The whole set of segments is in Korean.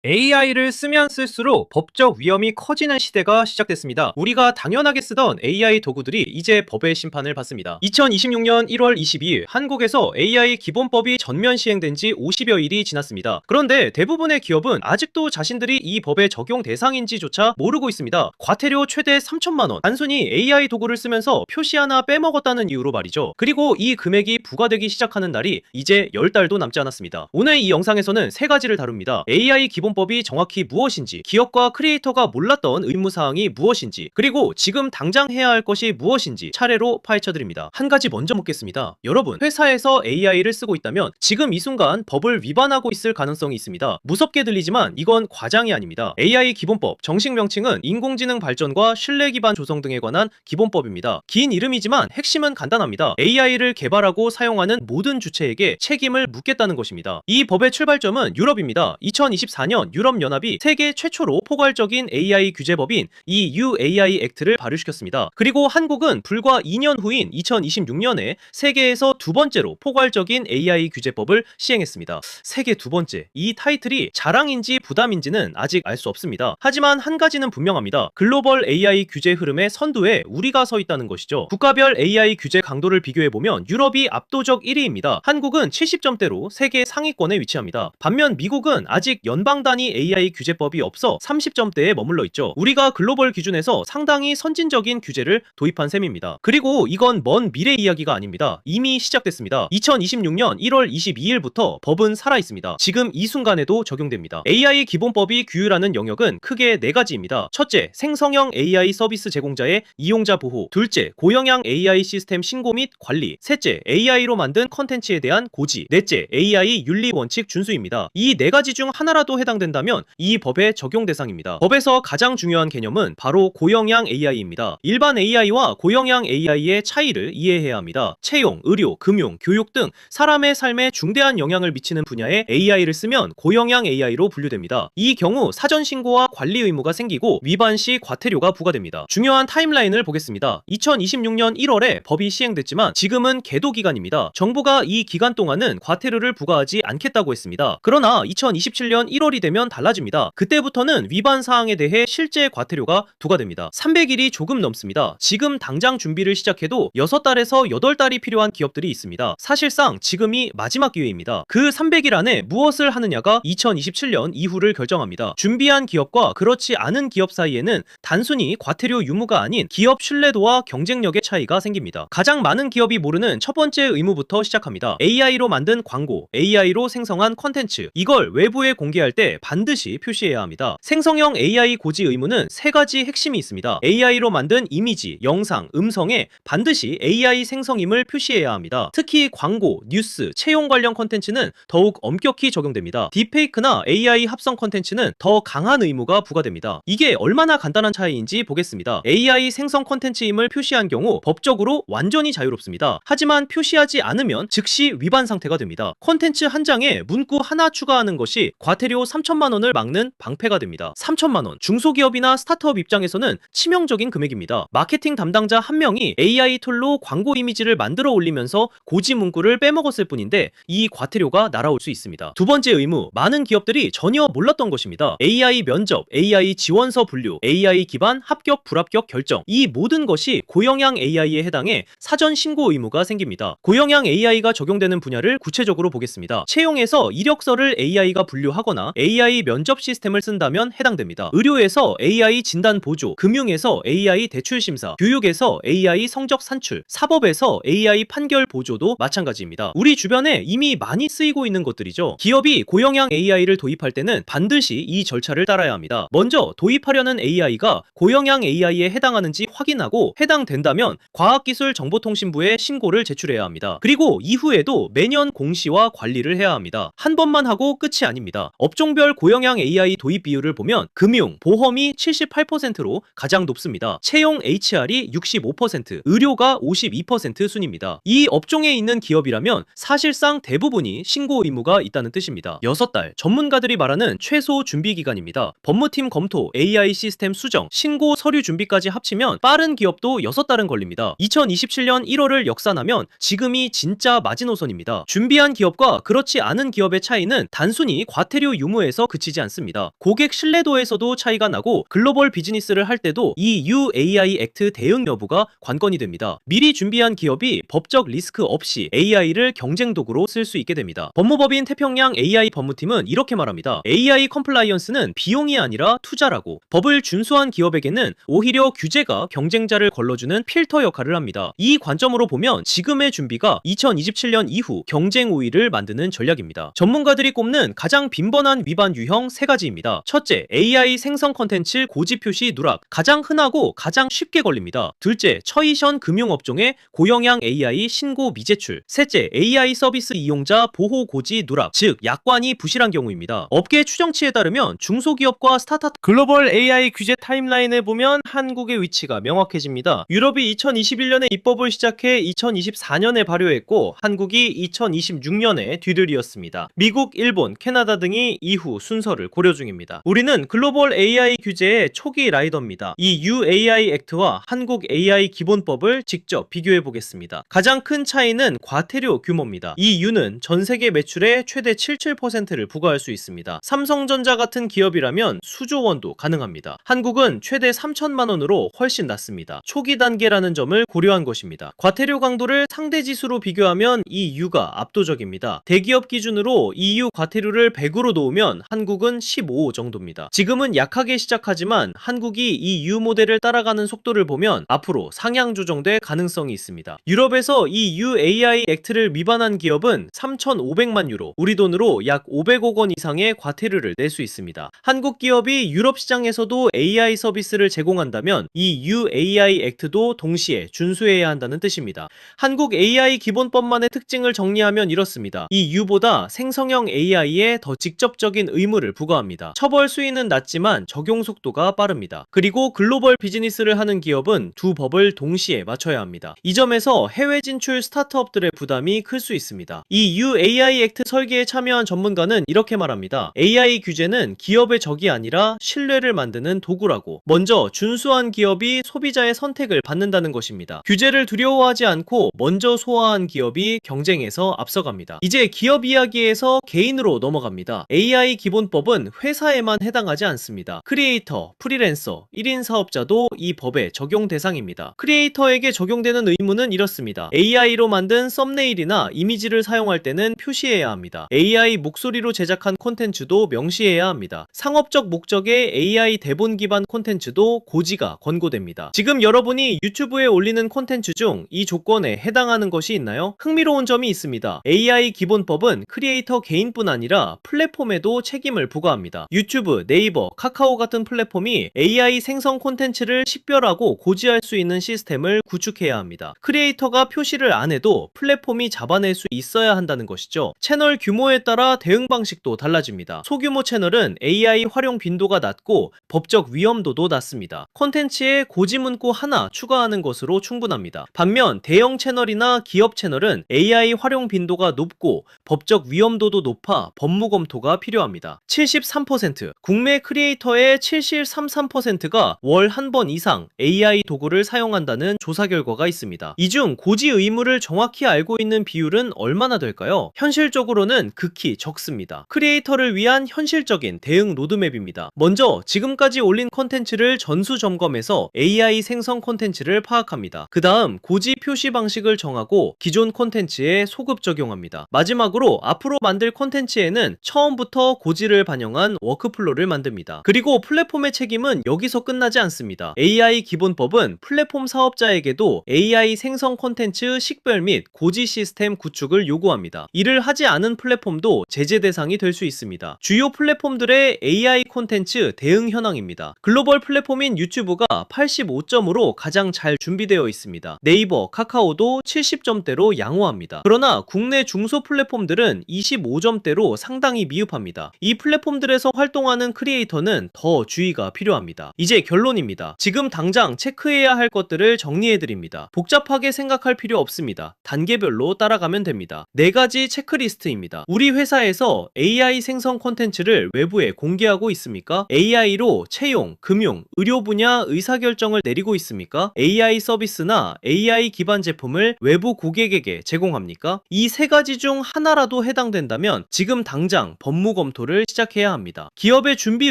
AI를 쓰면 쓸수록 법적 위험이 커지는 시대가 시작됐습니다. 우리가 당연하게 쓰던 AI 도구들이 이제 법의 심판을 받습니다. 2026년 1월 22일 한국에서 AI 기본법이 전면 시행된 지 50여 일이 지났습니다. 그런데 대부분의 기업은 아직도 자신들이 이 법의 적용 대상인지조차 모르고 있습니다. 과태료 최대 3천만 원. 단순히 AI 도구를 쓰면서 표시 하나 빼먹었다는 이유로 말이죠. 그리고 이 금액이 부과되기 시작하는 날이 이제 10달도 남지 않았습니다. 오늘 이 영상에서는 세 가지를 다룹니다. AI 기본법이 정확히 무엇인지, 기업과 크리에이터가 몰랐던 의무사항이 무엇인지, 그리고 지금 당장 해야 할 것이 무엇인지 차례로 파헤쳐드립니다. 한 가지 먼저 묻겠습니다. 여러분, 회사에서 AI를 쓰고 있다면 지금 이 순간 법을 위반하고 있을 가능성이 있습니다. 무섭게 들리지만 이건 과장이 아닙니다. AI 기본법, 정식 명칭은 인공지능 발전과 신뢰 기반 조성 등에 관한 기본법입니다. 긴 이름이지만 핵심은 간단합니다. AI를 개발하고 사용하는 모든 주체에게 책임을 묻겠다는 것입니다. 이 법의 출발점은 유럽입니다. 2024년 유럽연합이 세계 최초로 포괄적인 AI 규제법인 EU AI 액트를 발효시켰습니다. 그리고 한국은 불과 2년 후인 2026년에 세계에서 두 번째로 포괄적인 AI 규제법을 시행했습니다. 세계 두 번째. 이 타이틀이 자랑인지 부담인지는 아직 알 수 없습니다. 하지만 한 가지는 분명합니다. 글로벌 AI 규제 흐름의 선두에 우리가 서 있다는 것이죠. 국가별 AI 규제 강도를 비교해보면 유럽이 압도적 1위입니다. 한국은 70점대로 세계 상위권에 위치합니다. 반면 미국은 아직 연방 단위 AI 규제법이 없어 30점대에 머물러 있죠. 우리가 글로벌 기준에서 상당히 선진적인 규제를 도입한 셈입니다. 그리고 이건 먼 미래 이야기가 아닙니다. 이미 시작됐습니다. 2026년 1월 22일부터 법은 살아있습니다. 지금 이 순간에도 적용됩니다. AI 기본법이 규율하는 영역은 크게 네 가지입니다. 첫째, 생성형 AI 서비스 제공자의 이용자 보호. 둘째, 고영향 AI 시스템 신고 및 관리. 셋째, AI로 만든 컨텐츠에 대한 고지. 넷째, AI 윤리 원칙 준수입니다. 이 네 가지 중 하나라도 해당된다면 이 법의 적용 대상입니다. 법에서 가장 중요한 개념은 바로 고영향 AI입니다. 일반 AI와 고영향 AI의 차이를 이해해야 합니다. 채용, 의료, 금융, 교육 등 사람의 삶에 중대한 영향을 미치는 분야에 AI를 쓰면 고영향 AI로 분류됩니다. 이 경우 사전 신고와 관리 의무가 생기고 위반 시 과태료가 부과됩니다. 중요한 타임라인을 보겠습니다. 2026년 1월에 법이 시행됐지만 지금은 계도 기간입니다. 정부가 이 기간 동안은 과태료를 부과하지 않겠다고 했습니다. 그러나 2027년 1월이 되면 달라집니다. 그때부터는 위반 사항에 대해 실제 과태료가 부과됩니다. 300일이 조금 넘습니다. 지금 당장 준비를 시작해도 6달에서 8달이 필요한 기업들이 있습니다. 사실상 지금이 마지막 기회입니다. 그 300일 안에 무엇을 하느냐가 2027년 이후를 결정합니다. 준비한 기업과 그렇지 않은 기업 사이에는 단순히 과태료 유무가 아닌 기업 신뢰도와 경쟁력의 차이가 생깁니다. 가장 많은 기업이 모르는 첫 번째 의무부터 시작합니다. AI로 만든 광고, AI로 생성한 컨텐츠, 이걸 외부에 공개할 때 반드시 표시해야 합니다. 생성형 AI 고지 의무는 세 가지 핵심이 있습니다. AI로 만든 이미지, 영상, 음성에 반드시 AI 생성임을 표시해야 합니다. 특히 광고, 뉴스, 채용 관련 컨텐츠는 더욱 엄격히 적용됩니다. 딥페이크나 AI 합성 컨텐츠는 더 강한 의무가 부과됩니다. 이게 얼마나 간단한 차이인지 보겠습니다. AI 생성 컨텐츠임을 표시한 경우 법적으로 완전히 자유롭습니다. 하지만 표시하지 않으면 즉시 위반 상태가 됩니다. 컨텐츠 한 장에 문구 하나 추가하는 것이 과태료 3천만 원을 막는 방패가 됩니다. 3천만 원. 중소기업이나 스타트업 입장에서는 치명적인 금액입니다. 마케팅 담당자 한 명이 AI 툴로 광고 이미지를 만들어 올리면서 고지 문구를 빼먹었을 뿐인데 이 과태료가 날아올 수 있습니다. 두 번째 의무, 많은 기업들이 전혀 몰랐던 것입니다. AI 면접, AI 지원서 분류, AI 기반 합격 불합격 결정, 이 모든 것이 고영향 AI에 해당해 사전 신고 의무가 생깁니다. 고영향 AI가 적용되는 분야를 구체적으로 보겠습니다. 채용에서 이력서를 AI가 분류하거나 AI 면접 시스템을 쓴다면 해당됩니다. 의료에서 AI 진단 보조, 금융에서 AI 대출 심사, 교육에서 AI 성적 산출, 사법에서 AI 판결 보조도 마찬가지입니다. 우리 주변에 이미 많이 쓰이고 있는 것들이죠. 기업이 고영향 AI를 도입할 때는 반드시 이 절차를 따라야 합니다. 먼저 도입하려는 AI가 고영향 AI에 해당하는지 확인하고 해당된다면 과학기술정보통신부에 신고를 제출해야 합니다. 그리고 이후에도 매년 공시와 관리를 해야 합니다. 한 번만 하고 끝이 아닙니다. 업종별 고영향 AI 도입 비율을 보면 금융, 보험이 78%로 가장 높습니다. 채용 HR이 65%, 의료가 52% 순입니다. 이 업종에 있는 기업이라면 사실상 대부분이 신고 의무가 있다는 뜻입니다. 6달, 전문가들이 말하는 최소 준비 기간입니다. 법무팀 검토, AI 시스템 수정, 신고 서류 준비까지 합치면 빠른 기업도 6달은 걸립니다. 2027년 1월을 역산하면 지금이 진짜 마지노선입니다. 준비한 기업과 그렇지 않은 기업의 차이는 단순히 과태료 유무에 정도에서 그치지 않습니다. 고객 신뢰도에서도 차이가 나고 글로벌 비즈니스를 할 때도 이 UAI 액트 대응 여부가 관건이 됩니다. 미리 준비한 기업이 법적 리스크 없이 AI를 경쟁 도구로 쓸 수 있게 됩니다. 법무법인 태평양 AI 법무팀은 이렇게 말합니다. AI 컴플라이언스는 비용이 아니라 투자라고. 법을 준수한 기업에게는 오히려 규제가 경쟁자를 걸러주는 필터 역할을 합니다. 이 관점으로 보면 지금의 준비가 2027년 이후 경쟁 우위를 만드는 전략입니다. 전문가들이 꼽는 가장 빈번한 위반 유형 3가지입니다. 첫째, AI 생성 컨텐츠 고지 표시 누락. 가장 흔하고 가장 쉽게 걸립니다. 둘째, 처이션 금융업종의 고영향 AI 신고 미제출. 셋째, AI 서비스 이용자 보호 고지 누락, 즉 약관이 부실한 경우입니다. 업계 추정치에 따르면 중소기업과 스타트업 글로벌 AI 규제 타임라인에 보면 한국의 위치가 명확해집니다. 유럽이 2021년에 입법을 시작해 2024년에 발효했고 한국이 2026년에 뒤를 이었습니다. 미국, 일본, 캐나다 등이 이후 순서를 고려 중입니다. 우리는 글로벌 AI 규제의 초기 라이더입니다. 이 UAI 액트와 한국 AI 기본법을 직접 비교해 보겠습니다. 가장 큰 차이는 과태료 규모입니다. 이 U는 전 세계 매출의 최대 77%를 부과할 수 있습니다. 삼성전자 같은 기업이라면 수조 원도 가능합니다. 한국은 최대 3천만 원으로 훨씬 낮습니다. 초기 단계라는 점을 고려한 것입니다. 과태료 강도를 상대 지수로 비교하면 이 U가 압도적입니다. 대기업 기준으로 EU 과태료를 100으로 놓으면 한국은 15 정도입니다. 지금은 약하게 시작하지만 한국이 이 U 모델을 따라가는 속도를 보면 앞으로 상향 조정될 가능성이 있습니다. 유럽에서 이 UAI 액트를 위반한 기업은 3,500만 유로, 우리 돈으로 약 500억 원 이상의 과태료를 낼 수 있습니다. 한국 기업이 유럽 시장에서도 AI 서비스를 제공한다면 이 UAI 액트도 동시에 준수해야 한다는 뜻입니다. 한국 AI 기본법만의 특징을 정리하면 이렇습니다. 이 U보다 생성형 AI에 더 직접적인 의무를 부과합니다. 처벌 수위는 낮지만 적용 속도가 빠릅니다. 그리고 글로벌 비즈니스를 하는 기업은 두 법을 동시에 맞춰야 합니다. 이 점에서 해외 진출 스타트업들의 부담이 클 수 있습니다. 이 UAI 액트 설계에 참여한 전문가는 이렇게 말합니다. AI 규제는 기업의 적이 아니라 신뢰를 만드는 도구라고. 먼저 준수한 기업이 소비자의 선택을 받는다는 것입니다. 규제를 두려워하지 않고 먼저 소화한 기업이 경쟁에서 앞서갑니다. 이제 기업 이야기에서 개인으로 넘어갑니다. AI 기본법은 회사에만 해당하지 않습니다. 크리에이터, 프리랜서, 1인 사업자도 이 법의 적용 대상입니다. 크리에이터에게 적용되는 의무는 이렇습니다. AI로 만든 썸네일이나 이미지를 사용할 때는 표시해야 합니다. AI 목소리로 제작한 콘텐츠도 명시해야 합니다. 상업적 목적의 AI 대본 기반 콘텐츠도 고지가 권고됩니다. 지금 여러분이 유튜브에 올리는 콘텐츠 중 이 조건에 해당하는 것이 있나요? 흥미로운 점이 있습니다. AI 기본법은 크리에이터 개인뿐 아니라 플랫폼에도 책임을 부과합니다. 유튜브, 네이버, 카카오 같은 플랫폼이 AI 생성 콘텐츠를 식별하고 고지할 수 있는 시스템을 구축해야 합니다. 크리에이터가 표시를 안 해도 플랫폼이 잡아낼 수 있어야 한다는 것이죠. 채널 규모에 따라 대응 방식도 달라집니다. 소규모 채널은 AI 활용 빈도가 낮고 법적 위험도도 낮습니다. 콘텐츠에 고지 문구 하나 추가하는 것으로 충분합니다. 반면 대형 채널이나 기업 채널은 AI 활용 빈도가 높고 법적 위험도도 높아 법무 검토가 필요합니다. 73%, 국내 크리에이터의 73.3%가 월 한 번 이상 AI 도구를 사용한다는 조사 결과가 있습니다. 이 중 고지 의무를 정확히 알고 있는 비율은 얼마나 될까요? 현실적으로는 극히 적습니다. 크리에이터를 위한 현실적인 대응 로드맵입니다. 먼저 지금까지 올린 콘텐츠를 전수 점검해서 AI 생성 콘텐츠를 파악합니다. 그 다음 고지 표시 방식을 정하고 기존 콘텐츠에 소급 적용합니다. 마지막으로 앞으로 만들 콘텐츠에는 처음부터 고지를 반영한 워크플로우를 만듭니다. 그리고 플랫폼의 책임은 여기서 끝나지 않습니다. AI 기본법은 플랫폼 사업자에게도 AI 생성 콘텐츠 식별 및 고지 시스템 구축을 요구합니다. 이를 하지 않은 플랫폼도 제재 대상이 될 수 있습니다. 주요 플랫폼들의 AI 콘텐츠 대응 현황입니다. 글로벌 플랫폼인 유튜브가 85점으로 가장 잘 준비되어 있습니다. 네이버, 카카오도 70점대로 양호합니다. 그러나 국내 중소 플랫폼들은 25점대로 상당히 미흡합니다. 이 플랫폼들에서 활동하는 크리에이터는 더 주의가 필요합니다. 이제 결론입니다. 지금 당장 체크해야 할 것들을 정리해드립니다. 복잡하게 생각할 필요 없습니다. 단계별로 따라가면 됩니다. 4가지 체크리스트입니다. 우리 회사에서 AI 생성 콘텐츠를 외부에 공개하고 있습니까? AI로 채용, 금융, 의료 분야 의사결정을 내리고 있습니까? AI 서비스나 AI 기반 제품을 외부 고객에게 제공합니까? 이 3가지 중 하나라도 해당된다면 지금 당장 법무 검토 검토를 시작해야 합니다. 기업의 준비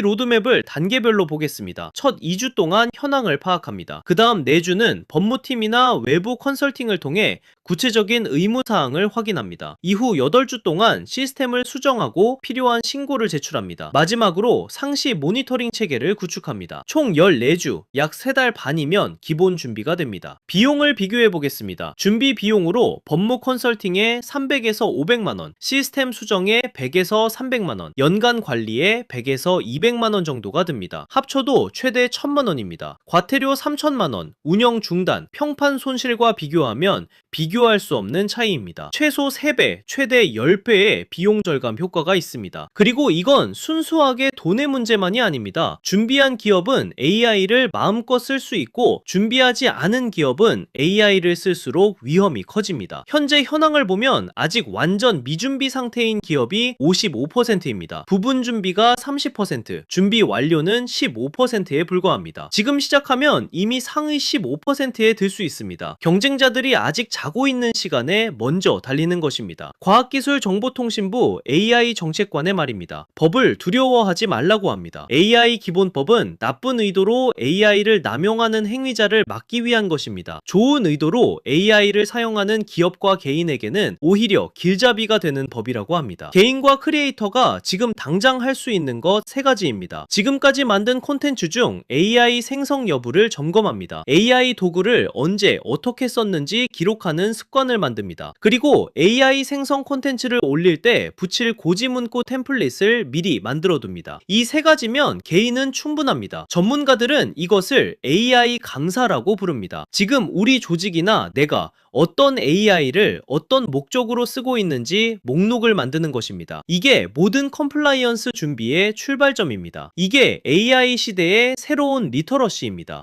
로드맵을 단계별로 보겠습니다. 첫 2주 동안 현황을 파악합니다. 그 다음 4주는 법무팀이나 외부 컨설팅을 통해 구체적인 의무사항을 확인합니다. 이후 8주 동안 시스템을 수정하고 필요한 신고를 제출합니다. 마지막으로 상시 모니터링 체계를 구축합니다. 총 14주, 약 3달 반이면 기본 준비가 됩니다. 비용을 비교해 보겠습니다. 준비 비용으로 법무 컨설팅에 300에서 500만원, 시스템 수정에 100에서 300만원, 연간 관리에 100에서 200만원 정도가 듭니다. 합쳐도 최대 1000만원입니다. 과태료 3000만원, 운영 중단, 평판 손실과 비교하면 비교할 수 없는 차이입니다. 최소 3배, 최대 10배의 비용 절감 효과가 있습니다. 그리고 이건 순수하게 돈의 문제만이 아닙니다. 준비한 기업은 AI를 마음껏 쓸 수 있고 준비하지 않은 기업은 AI를 쓸수록 위험이 커집니다. 현재 현황을 보면 아직 완전 미준비 상태인 기업이 55%입니다. 부분 준비가 30%, 준비 완료는 15%에 불과합니다. 지금 시작하면 이미 상위 15%에 들 수 있습니다. 경쟁자들이 아직 자고 있는 시간에 먼저 달리는 것입니다. 과학기술정보통신부 AI 정책관의 말입니다. 법을 두려워하지 말라고 합니다. AI 기본법은 나쁜 의도로 AI를 남용하는 행위자를 막기 위한 것입니다. 좋은 의도로 AI를 사용하는 기업과 개인에게는 오히려 길잡이가 되는 법이라고 합니다. 개인과 크리에이터가 지금 당장 할 수 있는 것 3가지입니다. 지금까지 만든 콘텐츠 중 AI 생성 여부를 점검합니다. AI 도구를 언제 어떻게 썼는지 기록하는 습관을 만듭니다. 그리고 AI 생성 콘텐츠를 올릴 때 붙일 고지문구 템플릿을 미리 만들어둡니다. 이 3가지면 개인은 충분합니다. 전문가들은 이것을 AI 강사라고 부릅니다. 지금 우리 조직이나 내가 어떤 AI를 어떤 목적으로 쓰고 있는지 목록을 만드는 것입니다. 이게 모든 컴플라이언스 준비의 출발점입니다. 이게 AI 시대의 새로운 리터러시입니다.